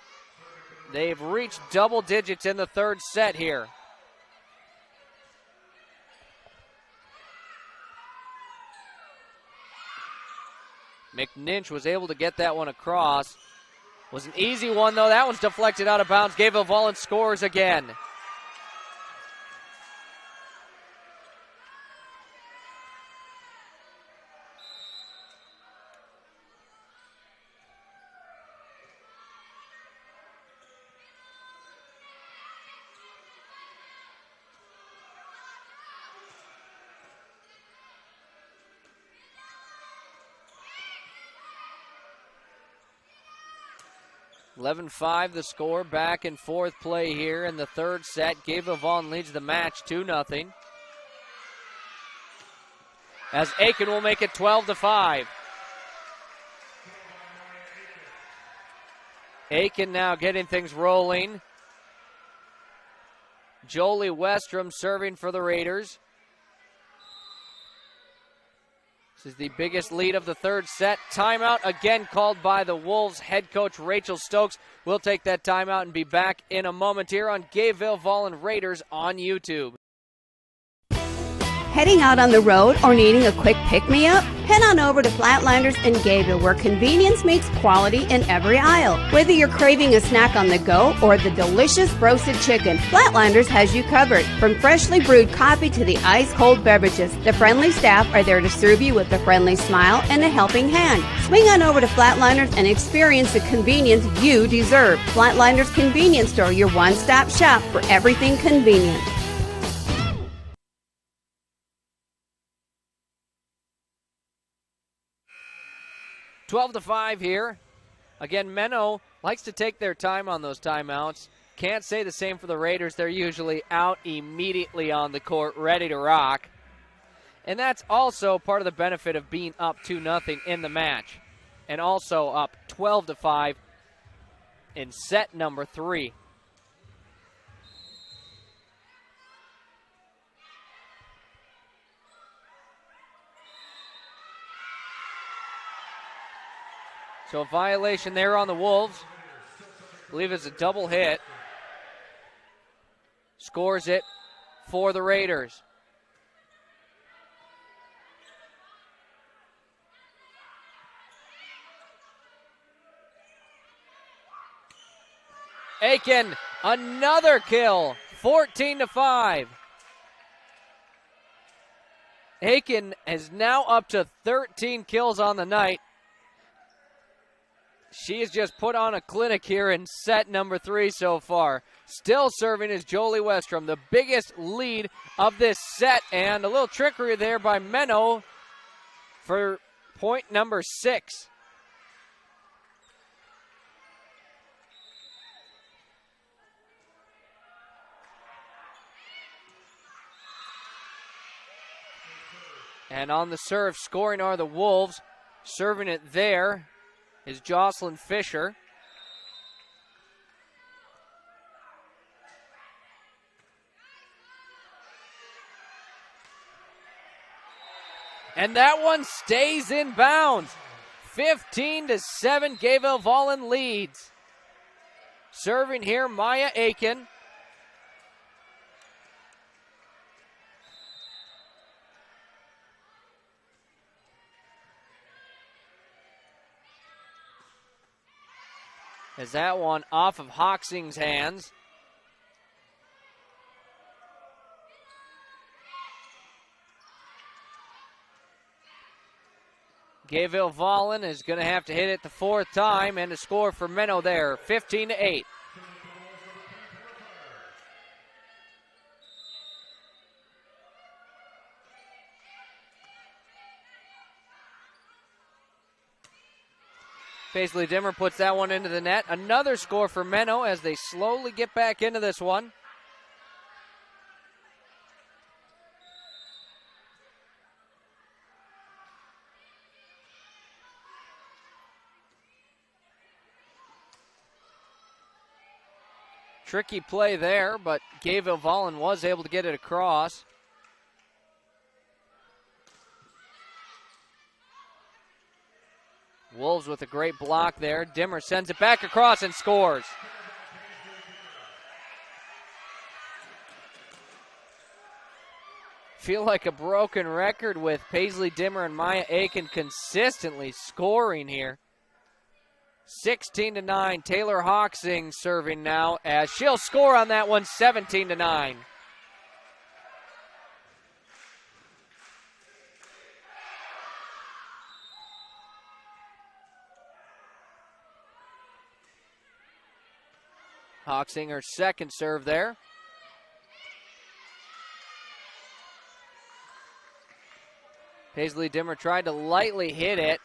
They've reached double digits in the third set here. McNinch was able to get that one across. Was an easy one, though. That one's deflected out of bounds. Gayville-Volin scores again. (11-5) the score, back and forth play here in the third set. Gayville-Volin leads the match 2-0. As Aiken will make it 12-5. Aiken now getting things rolling. Jolie Westrom serving for the Raiders. This is the biggest lead of the third set. Timeout again called by the Wolves. Head coach Rachel Stokes will take that timeout and be back in a moment here on Gayville-Volin Raiders on YouTube. Heading out on the road or needing a quick pick-me-up? Head on over to Flatlanders in Gayville, where convenience meets quality in every aisle. Whether you're craving a snack on the go or the delicious roasted chicken, Flatlanders has you covered. From freshly brewed coffee to the ice-cold beverages, the friendly staff are there to serve you with a friendly smile and a helping hand. Swing on over to Flatlanders and experience the convenience you deserve. Flatlanders Convenience Store, your one-stop shop for everything convenient. 12-5 here. Again, Menno likes to take their time on those timeouts. Can't say the same for the Raiders. They're usually out immediately on the court, ready to rock. And that's also part of the benefit of being up 2-0 in the match. And also up 12-5 in set number 3. So a violation there on the Wolves. I believe it's a double hit. Scores it for the Raiders. Aiken, another kill, 14-5. Aiken is now up to 13 kills on the night. She has just put on a clinic here in set number 3 so far. Still serving is Jolie Westrom, the biggest lead of this set, and a little trickery there by Menno for point number 6. And on the serve, scoring are the Wolves. Serving it there is Jocelyn Fisher. And that one stays in bounds. 15-7, Gayville-Volin leads. Serving here, Maya Aiken. As that one off of Hoxing's hands. Gayville-Volin is going to have to hit it the fourth time, and a score for Menno there, 15-8. Paisley Dimmer puts that one into the net. Another score for Menno as they slowly get back into this one. Tricky play there, but Gayville-Volin was able to get it across. Wolves with a great block there. Dimmer sends it back across and scores. Feel like a broken record with Paisley Dimmer and Maya Aiken consistently scoring here. 16-9. Taylor Hawksing serving now as she'll score on that one, 17-9. Hawksing her second serve there. Paisley Dimmer tried to lightly hit it.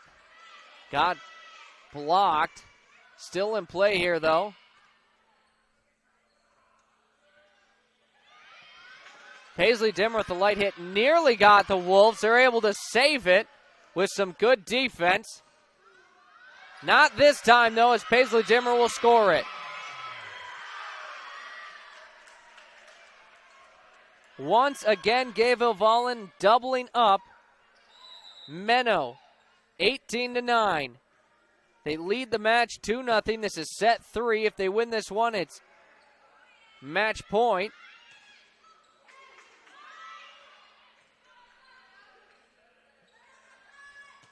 Got blocked. Still in play here, though. Paisley Dimmer with the light hit nearly got the Wolves. They're able to save it with some good defense. Not this time, though, as Paisley Dimmer will score it. Once again, Gayville-Volin doubling up. Menno, 18-9. They lead the match 2-0. This is set 3. If they win this one, it's match point.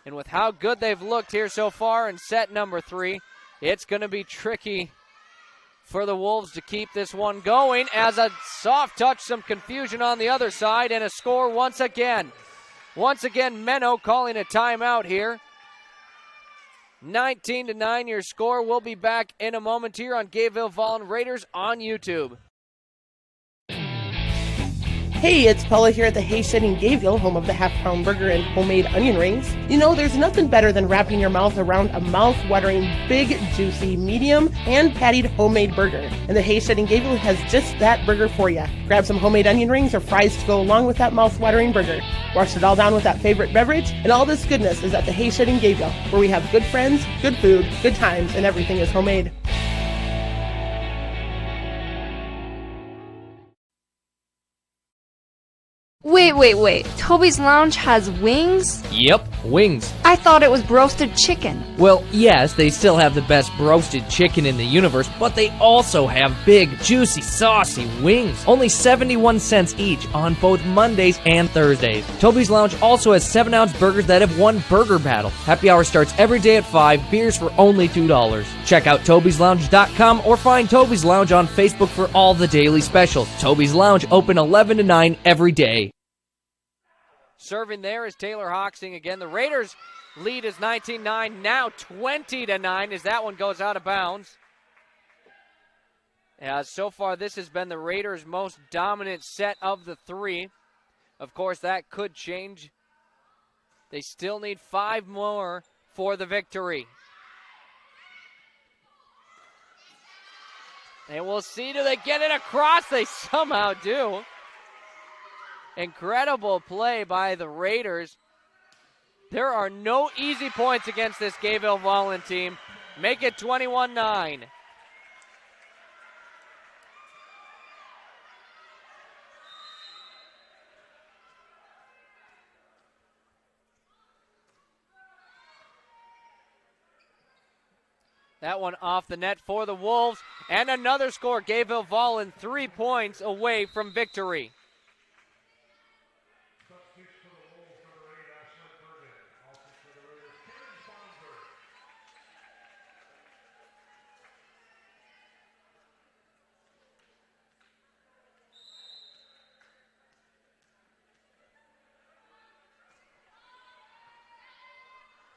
And with how good they've looked here so far in set number 3, it's going to be tricky for the Wolves to keep this one going as a soft touch, some confusion on the other side, and a score once again. Once again, Menno calling a timeout here. 19-9 your score. We'll be back in a moment here on Gayville-Volin Raiders on YouTube. Hey, it's Paula here at the Hayshed in Gayville, home of the half-pound burger and homemade onion rings. You know, there's nothing better than wrapping your mouth around a mouth-watering, big, juicy, medium, hand-pattied homemade burger. And the Hayshed in Gayville has just that burger for you. Grab some homemade onion rings or fries to go along with that mouth-watering burger. Wash it all down with that favorite beverage, and all this goodness is at the Hayshed in Gayville, where we have good friends, good food, good times, and everything is homemade. Wait. Toby's Lounge has wings? Yep, wings. I thought it was roasted chicken. Well, yes, they still have the best roasted chicken in the universe, but they also have big, juicy, saucy wings. Only 71 cents each on both Mondays and Thursdays. Toby's Lounge also has 7-ounce burgers that have won Burger Battle. Happy hour starts every day at 5, beers for only $2. Check out tobyslounge.com or find Toby's Lounge on Facebook for all the daily specials. Toby's Lounge open 11 to 9 every day. Serving there is Taylor Hawksing again. The Raiders' lead is 19-9, now 20-9 as that one goes out of bounds. So far, this has been the Raiders' most dominant set of the 3. Of course, that could change. They still need 5 more for the victory. And we'll see, do they get it across? They somehow do. Incredible play by the Raiders. There are no easy points against this Gayville-Volin team. Make it 21-9. That one off the net for the Wolves. And another score. Gayville-Volin 3 points away from victory.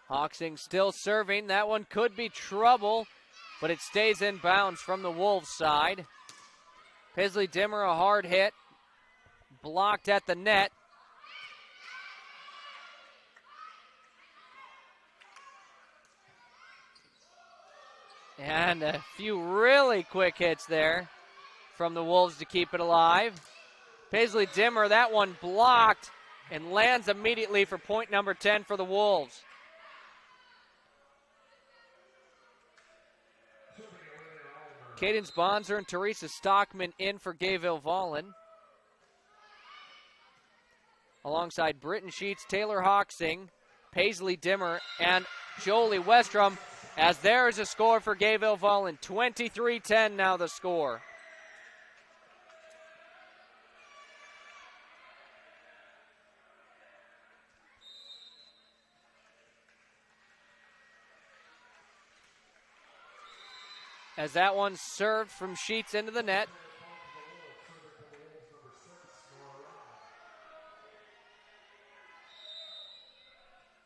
Hawksing still serving. That one could be trouble, but it stays in bounds from the Wolves side. Paisley Dimmer, a hard hit. Blocked at the net. And a few really quick hits there from the Wolves to keep it alive. Paisley Dimmer, that one blocked and lands immediately for point number 10 for the Wolves. Cadence Bonser and Teresa Stockman in for Gayville-Volin. Alongside Britton Sheets, Taylor Hawksing, Paisley Dimmer, and Jolie Westrom, as there is a score for Gayville-Volin. 23-10 now the score. As that one served from Sheets into the net.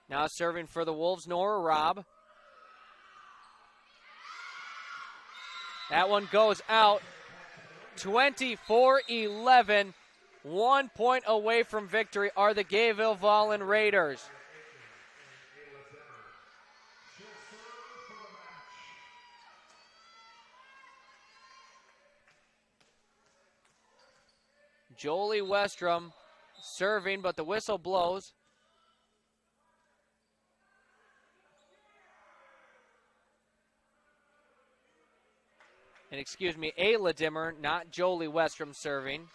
Now serving for the Wolves, Nora Robb. That one goes out. 24-11. 1 point away from victory are the Gayville-Volin Raiders. Jolie Westrom serving, but the whistle blows. And excuse me, Ayla Dimmer, not Jolie Westrom serving.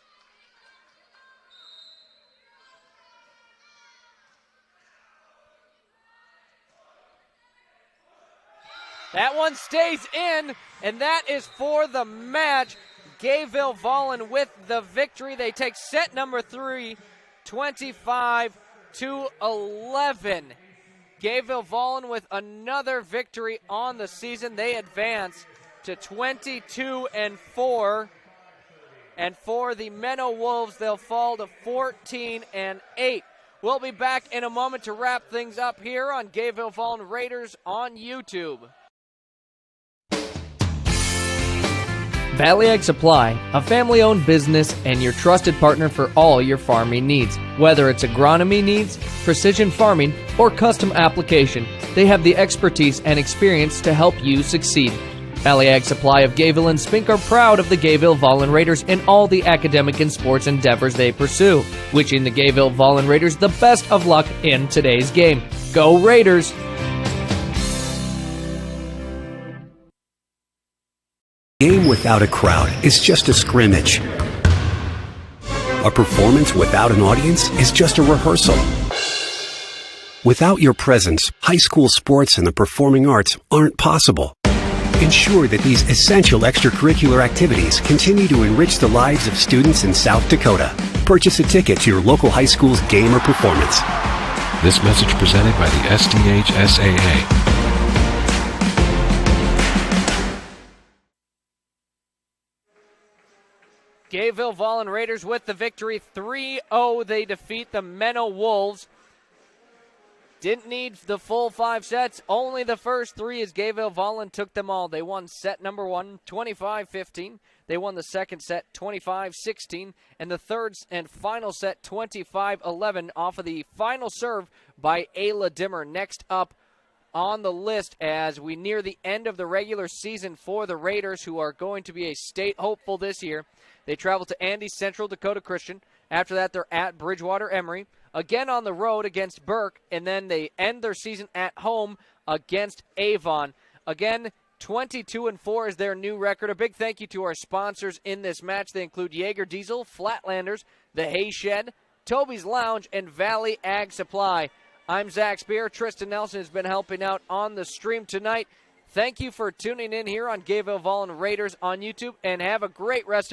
That one stays in, and that is for the match. Gayville-Volin with the victory. They take set number 3, 25-11. Gayville-Volin with another victory on the season. They advance to 22-4. And for the Menno Wolves, they'll fall to 14-8. We'll be back in a moment to wrap things up here on Gayville-Volin Raiders on YouTube. Valley Ag Supply, a family-owned business and your trusted partner for all your farming needs. Whether it's agronomy needs, precision farming, or custom application, they have the expertise and experience to help you succeed. Valley Ag Supply of Gayville and Spink are proud of the Gayville-Volin Raiders in all the academic and sports endeavors they pursue, wishing the Gayville-Volin Raiders the best of luck in today's game. Go Raiders! A game without a crowd is just a scrimmage. A performance without an audience is just a rehearsal. Without your presence, high school sports and the performing arts aren't possible. Ensure that these essential extracurricular activities continue to enrich the lives of students in South Dakota. Purchase a ticket to your local high school's game or performance. This message presented by the SDHSAA. Gayville-Volin Raiders with the victory, 3-0. They defeat the Menno Wolves. Didn't need the full 5 sets, only the first 3 as Gayville-Volin took them all. They won set number 1, 25-15. They won the second set, 25-16. And the third and final set, 25-11, off of the final serve by Ayla Dimmer. Next up on the list as we near the end of the regular season for the Raiders, who are going to be a state hopeful this year. They travel to Andy Central Dakota Christian. After that, they're at Bridgewater Emory. Again on the road against Burke, and then they end their season at home against Avon. Again, 22-4 is their new record. A big thank you to our sponsors in this match. They include Jaeger Diesel, Flatlanders, The Hay Shed, Toby's Lounge, and Valley Ag Supply. I'm Zac Spear. Tristan Nelson has been helping out on the stream tonight. Thank you for tuning in here on Gayville-Volin Raiders on YouTube, and have a great rest of your